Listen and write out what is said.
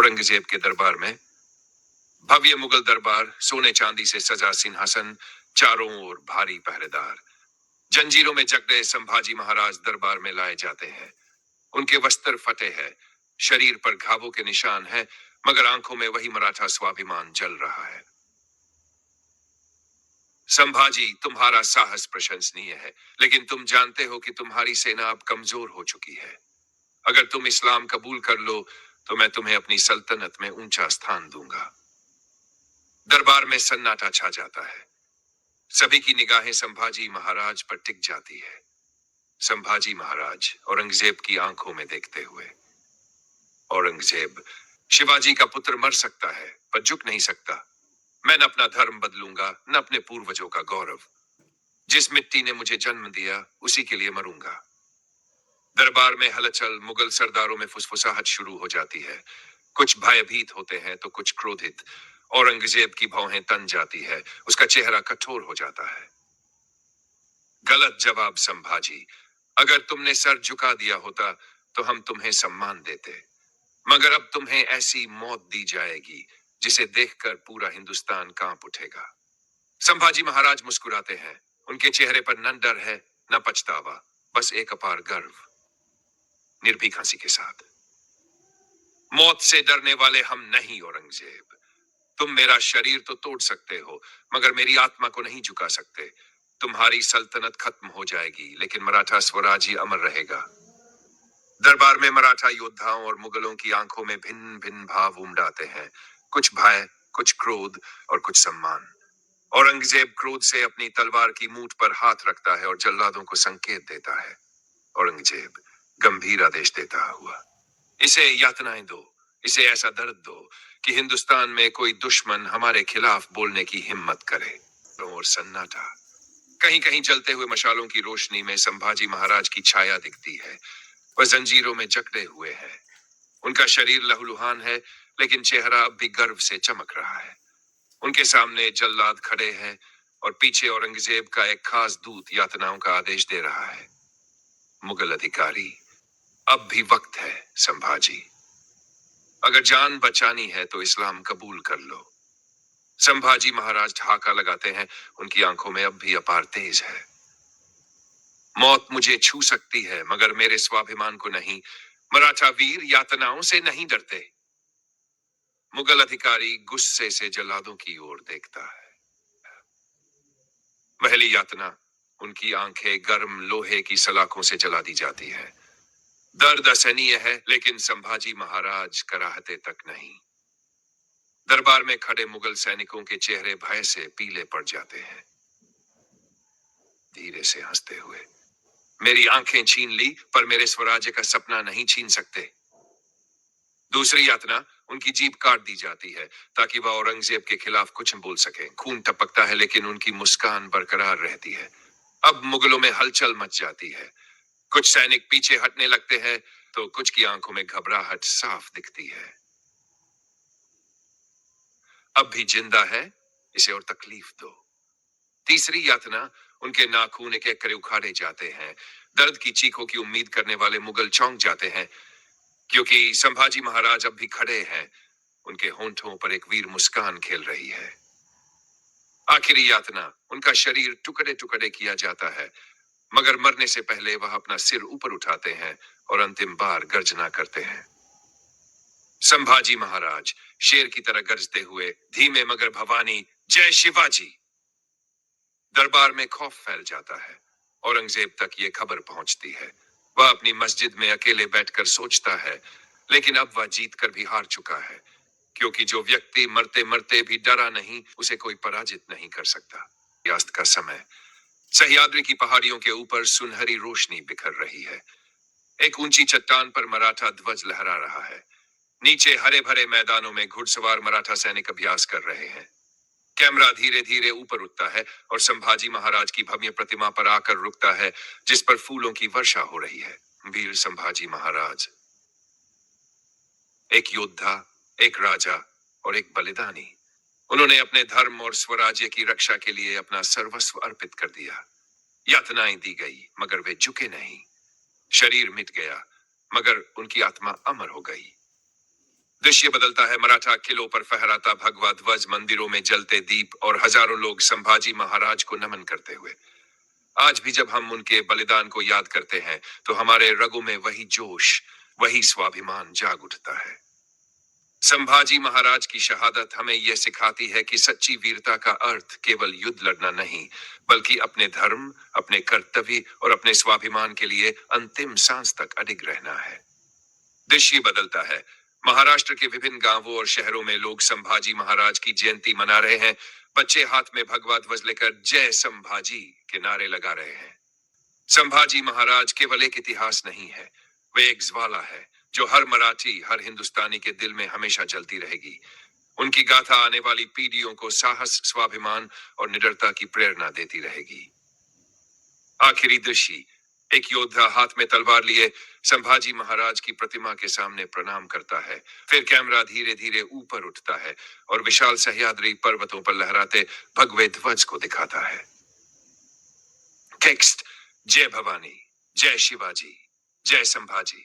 औरंगजेब के दरबार में भव्य मुगल दरबार, सोने चांदी से सजा सिंहासन, चारों ओर भारी पहरेदार। जंजीरों में जकड़े संभाजी महाराज दरबार में लाए जाते हैं। उनके वस्त्र फटे हैं, शरीर पर घावों के निशान हैं, मगर आंखों में वही मराठा स्वाभिमान जल रहा है। संभाजी, तुम्हारा साहस प्रशंसनीय है, लेकिन तुम जानते हो कि तुम्हारी सेना अब कमजोर हो चुकी है। अगर तुम इस्लाम कबूल कर लो तो मैं तुम्हें अपनी सल्तनत में ऊंचा स्थान दूंगा। दरबार में सन्नाटा छा जाता है। सभी की निगाहें संभाजी महाराज पर टिक जाती है। संभाजी महाराज औरंगजेब की आंखों में देखते हुए, औरंगजेब, शिवाजी का पुत्र मर सकता है पर झुक नहीं सकता। मैं न अपना धर्म बदलूंगा, न अपने पूर्वजों का गौरव। जिस मिट्टी ने मुझे जन्म दिया उसी के लिए मरूंगा। दरबार में हलचल, मुगल सरदारों में फुसफुसाहट शुरू हो जाती है। कुछ भयभीत होते हैं तो कुछ क्रोधित। औरंगजेब की भौहें तन जाती है, उसका चेहरा कठोर हो जाता है। गलत जवाब संभाजी। अगर तुमने सर झुका दिया होता तो हम तुम्हें सम्मान देते, मगर अब तुम्हें ऐसी मौत दी जाएगी जिसे देखकर पूरा हिंदुस्तान कांप उठेगा। संभाजी महाराज मुस्कुराते हैं। उनके चेहरे पर न डर है न पछतावा, बस एक अपार गर्व। निर्भीक हंसी के साथ, मौत से डरने वाले हम नहीं औरंगजेब। तुम मेरा शरीर तो तोड़ सकते हो, मगर मेरी आत्मा को नहीं झुका सकते। तुम्हारी सल्तनत खत्म हो जाएगी, लेकिन मराठा स्वराज्य अमर रहेगा। दरबार में मराठा योद्धाओं और मुगलों की आंखों में भिन्न भिन्न भाव उमड़ाते हैं। कुछ भय, कुछ क्रोध और कुछ सम्मान। औरंगजेब क्रोध से अपनी तलवार की मूठ पर हाथ रखता है और जल्लादों को संकेत देता है। औरंगजेब गंभीर आदेश देता हुआ, इसे यातनाएं दो, इसे ऐसा दर्द दो कि हिंदुस्तान में कोई दुश्मन हमारे खिलाफ बोलने की हिम्मत करे। और सन्नाटा। कहीं कहीं जलते हुए मशालों की रोशनी में संभाजी महाराज की छाया दिखती है। वह जंजीरों में जकड़े हुए हैं। उनका शरीर लहूलुहान है, लेकिन चेहरा अब भी गर्व से चमक रहा है। उनके सामने जल्लाद खड़े हैं और पीछे औरंगजेब का एक खास दूत यातनाओं का आदेश दे रहा है। मुगल अधिकारी, अब भी वक्त है संभाजी। अगर जान बचानी है तो इस्लाम कबूल कर लो। संभाजी महाराज ठहाका लगाते हैं। उनकी आंखों में अब भी अपार तेज है। मौत मुझे छू सकती है, मगर मेरे स्वाभिमान को नहीं। मराठा वीर यातनाओं से नहीं डरते। मुगल अधिकारी गुस्से से जल्लादों की ओर देखता है। पहली यातना, उनकी आंखें गर्म लोहे की सलाखों से जला दी जाती है। दर्द असहनीय है, लेकिन संभाजी महाराज कराहते तक नहीं। दरबार में खड़े मुगल सैनिकों के चेहरे भय से पीले पड़ जाते हैं। धीरे से हंसते हुए, मेरी आंखें छीन ली पर मेरे स्वराज्य का सपना नहीं छीन सकते। दूसरी यातना, उनकी जीभ काट दी जाती है ताकि वह औरंगजेब के खिलाफ कुछ न बोल सके। खून टपकता है, लेकिन उनकी मुस्कान बरकरार रहती है। अब मुगलों में हलचल मच जाती है। कुछ सैनिक पीछे हटने लगते हैं तो कुछ की आंखों में घबराहट साफ दिखती है। अब भी जिंदा है, इसे और तकलीफ दो। तीसरी यातना, उनके नाखून एक एक करे उखाड़े जाते हैं। दर्द की चीखों की उम्मीद करने वाले मुगल चौंक जाते हैं, क्योंकि संभाजी महाराज अब भी खड़े हैं। उनके होंठों पर एक वीर मुस्कान खेल रही है। आखिरी यातना, उनका शरीर टुकड़े टुकड़े किया जाता है, मगर मरने से पहले वह अपना सिर ऊपर उठाते हैं और अंतिम बार गर्जना करते हैं। संभाजी महाराज शेर की तरह गरजते हुए, धीमे मगर भवानी, जय शिवाजी। दरबार में खौफ फैल जाता है। औरंगजेब तक ये खबर पहुंचती है। वह अपनी मस्जिद में अकेले बैठकर सोचता है, लेकिन अब वह जीत कर भी हार चुका है, क्योंकि जो व्यक्ति मरते मरते भी डरा नहीं, उसे कोई पराजित नहीं कर सकता। सूर्यास्त का समय, सह्याद्री की पहाड़ियों के ऊपर सुनहरी रोशनी बिखर रही है। एक ऊंची चट्टान पर मराठा ध्वज लहरा रहा है। नीचे हरे भरे मैदानों में घुड़सवार मराठा सैनिक अभ्यास कर रहे हैं। कैमरा धीरे धीरे ऊपर उठता है और संभाजी महाराज की भव्य प्रतिमा पर आकर रुकता है, जिस पर फूलों की वर्षा हो रही है। वीर संभाजी महाराज, एक योद्धा, एक राजा और एक बलिदानी। उन्होंने अपने धर्म और स्वराज्य की रक्षा के लिए अपना सर्वस्व अर्पित कर दिया। यातनाएं दी गई, मगर वे झुके नहीं। शरीर मिट गया, मगर उनकी आत्मा अमर हो गई। दृश्य बदलता है। मराठा किलों पर फहराता भगवा ध्वज, मंदिरों में जलते दीप और हजारों लोग संभाजी महाराज को नमन करते हुए। आज भी जब हम उनके बलिदान को याद करते हैं तो हमारे रगों में वही जोश, वही स्वाभिमान जाग उठता है। संभाजी महाराज की शहादत हमें यह सिखाती है कि सच्ची वीरता का अर्थ केवल युद्ध लड़ना नहीं, बल्कि अपने धर्म, अपने कर्तव्य और अपने स्वाभिमान के लिए अंतिम सांस तक अडिग रहना है। दृश्य बदलता है। महाराष्ट्र के विभिन्न गांवों और शहरों में लोग संभाजी महाराज की जयंती मना रहे हैं। बच्चे हाथ में भगवा ध्वज लेकर जय संभाजी के नारे लगा रहे हैं। संभाजी महाराज केवल एक इतिहास नहीं है, वे एक ज्वाला है जो हर मराठी, हर हिंदुस्तानी के दिल में हमेशा जलती रहेगी। उनकी गाथा आने वाली पीढ़ियों को साहस, स्वाभिमान और निडरता की प्रेरणा देती रहेगी। आखिरी दृश्य, एक योद्धा हाथ में तलवार लिए संभाजी महाराज की प्रतिमा के सामने प्रणाम करता है। फिर कैमरा धीरे धीरे ऊपर उठता है और विशाल सह्याद्री पर्वतों पर लहराते भगवे ध्वज को दिखाता है। टेक्स्ट: जय भवानी, जय शिवाजी, जय संभाजी।